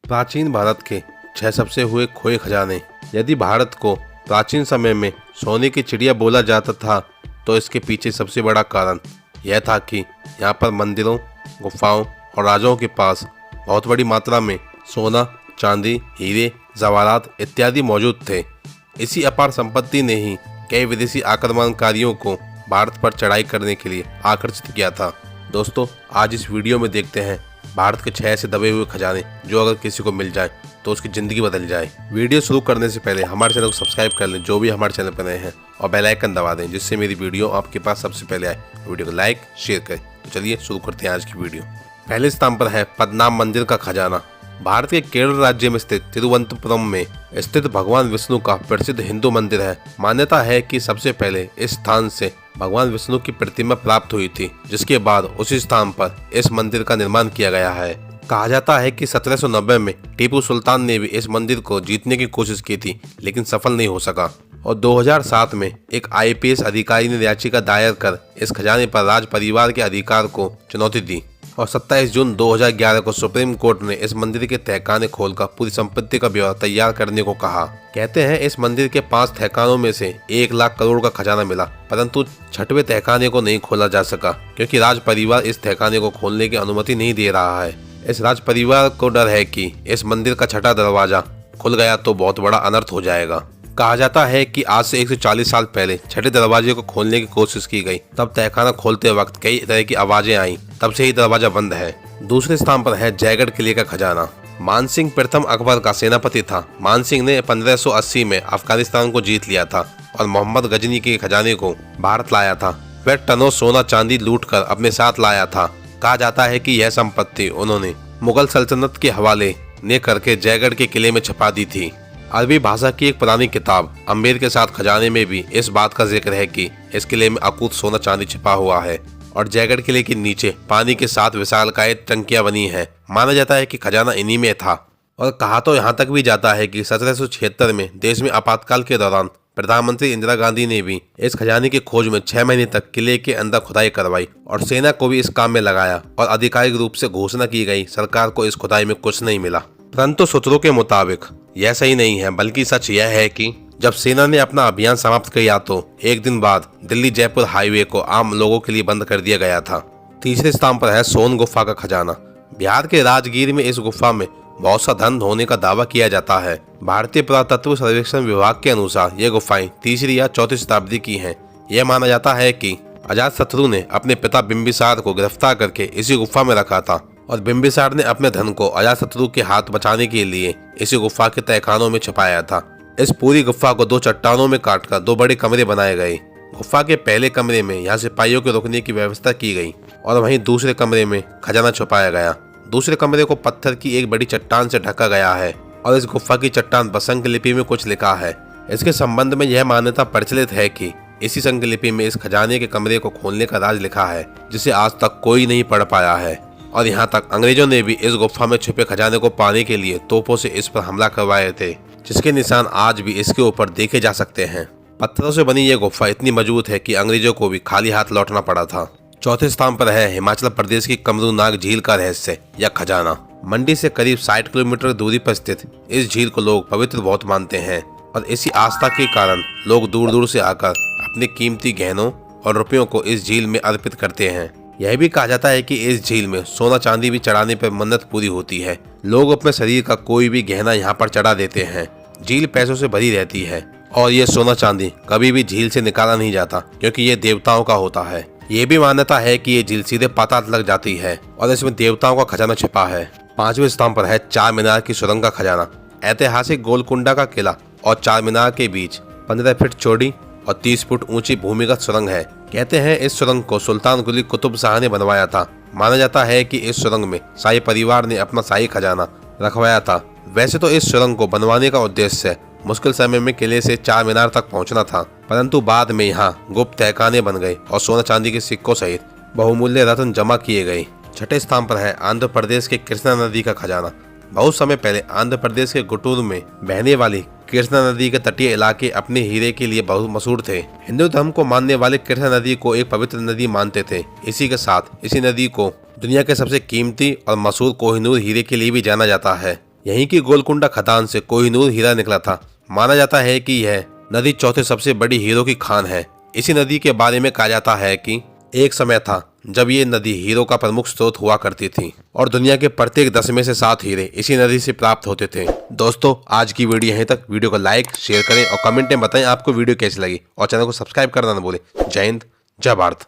प्राचीन भारत के 6 सबसे हुए खोए खजाने। यदि भारत को प्राचीन समय में सोने की चिड़िया बोला जाता था तो इसके पीछे सबसे बड़ा कारण यह था कि यहाँ पर मंदिरों, गुफाओं और राजाओं के पास बहुत बड़ी मात्रा में सोना, चांदी, हीरे, जवाहरात इत्यादि मौजूद थे। इसी अपार संपत्ति ने ही कई विदेशी आक्रमणकारियों को भारत पर चढ़ाई करने के लिए आकर्षित किया था। दोस्तों, आज इस वीडियो में देखते हैं भारत के 6 ऐसे दबे हुए खजाने जो अगर किसी को मिल जाए तो उसकी ज़िंदगी बदल जाए। वीडियो शुरू करने से पहले हमारे चैनल को सब्सक्राइब कर लें जो भी हमारे चैनल पर नए हैं, और बेल आइकन दबा दें जिससे मेरी वीडियो आपके पास सबसे पहले आए। वीडियो को लाइक शेयर करें। तो चलिए शुरू करते हैं आज की वीडियो। पहले स्थान पर है पद्मनाभ मंदिर का खजाना। भारत के केरल राज्य में स्थित तिरुवनंतपुरम में स्थित भगवान विष्णु का प्रसिद्ध हिंदू मंदिर है। मान्यता है कि सबसे पहले इस स्थान से भगवान विष्णु की प्रतिमा प्राप्त हुई थी, जिसके बाद उसी स्थान पर इस मंदिर का निर्माण किया गया है। कहा जाता है कि 1790 में टीपू सुल्तान ने भी इस मंदिर को जीतने की कोशिश की थी, लेकिन सफल नहीं हो सका। और 2007 में एक IPS अधिकारी ने याचिका दायर कर इस खजाने पर राज परिवार के अधिकार को चुनौती दी। और 27 जून 2011 को सुप्रीम कोर्ट ने इस मंदिर के तहखाने खोलकर पूरी संपत्ति का ब्यौरा तैयार करने को कहा। कहते हैं इस मंदिर के 5 तहखानों में से 1 लाख करोड़ का खजाना मिला, परंतु 6वें तहखाने को नहीं खोला जा सका क्योंकि राज परिवार इस तहखाने को खोलने की अनुमति नहीं दे रहा है। इस राज परिवार को डर है कि इस मंदिर का 6वां दरवाजा खुल गया तो बहुत बड़ा अनर्थ हो जाएगा। कहा जाता है कि आज से 140 साल पहले 6ठे दरवाजे को खोलने की कोशिश की गई, तब तहखाना खोलते वक्त कई तरह की आवाजें आई, तब से ही दरवाजा बंद है। दूसरे स्थान पर है जयगढ़ किले का खजाना। मानसिंह प्रथम अकबर का सेनापति था। मानसिंह ने 1580 में अफगानिस्तान को जीत लिया था और मोहम्मद गजनी के खजाने को भारत लाया था। वह टनों सोना चांदी लूटकर अपने साथ लाया था। कहा जाता है कि यह संपत्ति उन्होंने मुगल सल्तनत के हवाले ने करके जयगढ़ के किले में छपा दी थी। अरबी भाषा की एक पुरानी किताब अम्बेर के साथ खजाने में भी इस बात का जिक्र है कि इस किले में अकूत सोना चांदी छिपा हुआ है और जयगढ़ किले के नीचे पानी के साथ विशालकाय टंकियां बनी हैं। माना जाता है कि खजाना इन्हीं में था। और कहा तो यहाँ तक भी जाता है कि 1776 में देश में आपातकाल के दौरान प्रधानमंत्री इंदिरा गांधी ने भी इस खजाने की खोज में 6 महीने तक किले के अंदर खुदाई करवाई और सेना को भी इस काम में लगाया, और आधिकारिक रूप से घोषणा की गई सरकार को इस खुदाई में कुछ नहीं मिला। परंतु सूत्रों के मुताबिक यह सही नहीं है, बल्कि सच यह है कि जब सेना ने अपना अभियान समाप्त किया तो एक दिन बाद दिल्ली जयपुर हाईवे को आम लोगों के लिए बंद कर दिया गया था। तीसरे स्थान पर है सोन गुफा का खजाना। बिहार के राजगीर में इस गुफा में बहुत सा धन होने का दावा किया जाता है। भारतीय पुरातत्व सर्वेक्षण विभाग के अनुसार ये गुफाएं 3री या 4वीं शताब्दी की हैं। यह माना जाता है कि अजातशत्रु ने अपने पिता बिंबिसार को गिरफ्तार करके इसी गुफा में रखा था, और बिंबिसार ने अपने धन को अजातशत्रु के हाथ बचाने के लिए इसी गुफा के तहखानों में छुपाया था। इस पूरी गुफा को 2 चट्टानों में काटकर 2 बड़े कमरे बनाए गए। गुफा के पहले कमरे में यहाँ सिपाहियों के रुकने की व्यवस्था की गई और वहीं दूसरे कमरे में खजाना छुपाया गया। दूसरे कमरे को पत्थर की एक बड़ी चट्टान से ढका गया है और इस गुफा की चट्टान पर संकलिपि में कुछ लिखा है। इसके संबंध में यह मान्यता प्रचलित है कि इसी संकलिपि में इस खजाने के कमरे को खोलने का राज लिखा है, जिसे आज तक कोई नहीं पढ़ पाया है। और यहाँ तक अंग्रेजों ने भी इस गुफा में छुपे खजाने को पाने के लिए तोपों से इस पर हमला करवाए थे, जिसके निशान आज भी इसके ऊपर देखे जा सकते हैं। पत्थरों से बनी यह गुफा इतनी मजबूत है कि अंग्रेजों को भी खाली हाथ लौटना पड़ा था। चौथे स्थान पर है हिमाचल प्रदेश की कमरूनाग झील का रहस्य या खजाना। मंडी से करीब 60 किलोमीटर दूरी पर स्थित इस झील को लोग पवित्र बहुत मानते हैं, और इसी आस्था के कारण लोग दूर दूर से आकर अपने कीमती गहनों और रुपयों को इस झील में अर्पित करते हैं। यह भी कहा जाता है कि इस झील में सोना चांदी भी चढ़ाने पर मन्नत पूरी होती है। लोग अपने शरीर का कोई भी गहना यहाँ पर चढ़ा देते हैं। झील पैसों से भरी रहती है और ये सोना चांदी कभी भी झील से निकाला नहीं जाता, क्योंकि ये देवताओं का होता है। ये भी मान्यता है कि ये झील सीधे पाताल लग जाती है और इसमें देवताओं का खजाना छिपा है। 5वें स्थान पर है चार मीनार की सुरंग का खजाना। ऐतिहासिक गोलकुंडा का किला और चार मीनार के बीच 15 फीट चौड़ी और 30 फुट ऊंची भूमिगत सुरंग है। कहते हैं इस सुरंग को सुल्तान कुली कुतुब शाह ने बनवाया था। माना जाता है कि इस सुरंग में शाही परिवार ने अपना शाही खजाना रखवाया था। वैसे तो इस सुरंग को बनवाने का उद्देश्य मुश्किल समय में किले से चार मीनार तक पहुंचना था, परंतु बाद में यहाँ गुप्त तहखाने बन गए और सोना चांदी के सिक्कों सहित बहुमूल्य रत्न जमा किए गए। 6ठे स्थान पर है आंध्र प्रदेश के कृष्णा नदी का खजाना। बहुत समय पहले आंध्र प्रदेश के गुंटूर में बहने वाली कृष्णा नदी के तटीय इलाके अपने हीरे के लिए बहुत मशहूर थे। हिंदू धर्म को मानने वाले कृष्णा नदी को एक पवित्र नदी मानते थे। इसी के साथ इसी नदी को दुनिया के सबसे कीमती और मशहूर कोहिनूर हीरे के लिए भी जाना जाता है। यहीं की गोलकुंडा खदान से कोहिनूर हीरा निकला था। माना जाता है कि यह नदी चौथे सबसे बड़ी हीरो की खान है। इसी नदी के बारे में कहा जाता है कि एक समय था जब ये नदी हीरो का प्रमुख स्रोत हुआ करती थी और दुनिया के प्रत्येक 10 में से 7 हीरे इसी नदी से प्राप्त होते थे। दोस्तों, आज की वीडियो यहीं तक। वीडियो को लाइक शेयर करें और कमेंट में बताएं आपको वीडियो कैसी लगी और चैनल को सब्सक्राइब करना न भूलें। जय हिंद, जय भारत।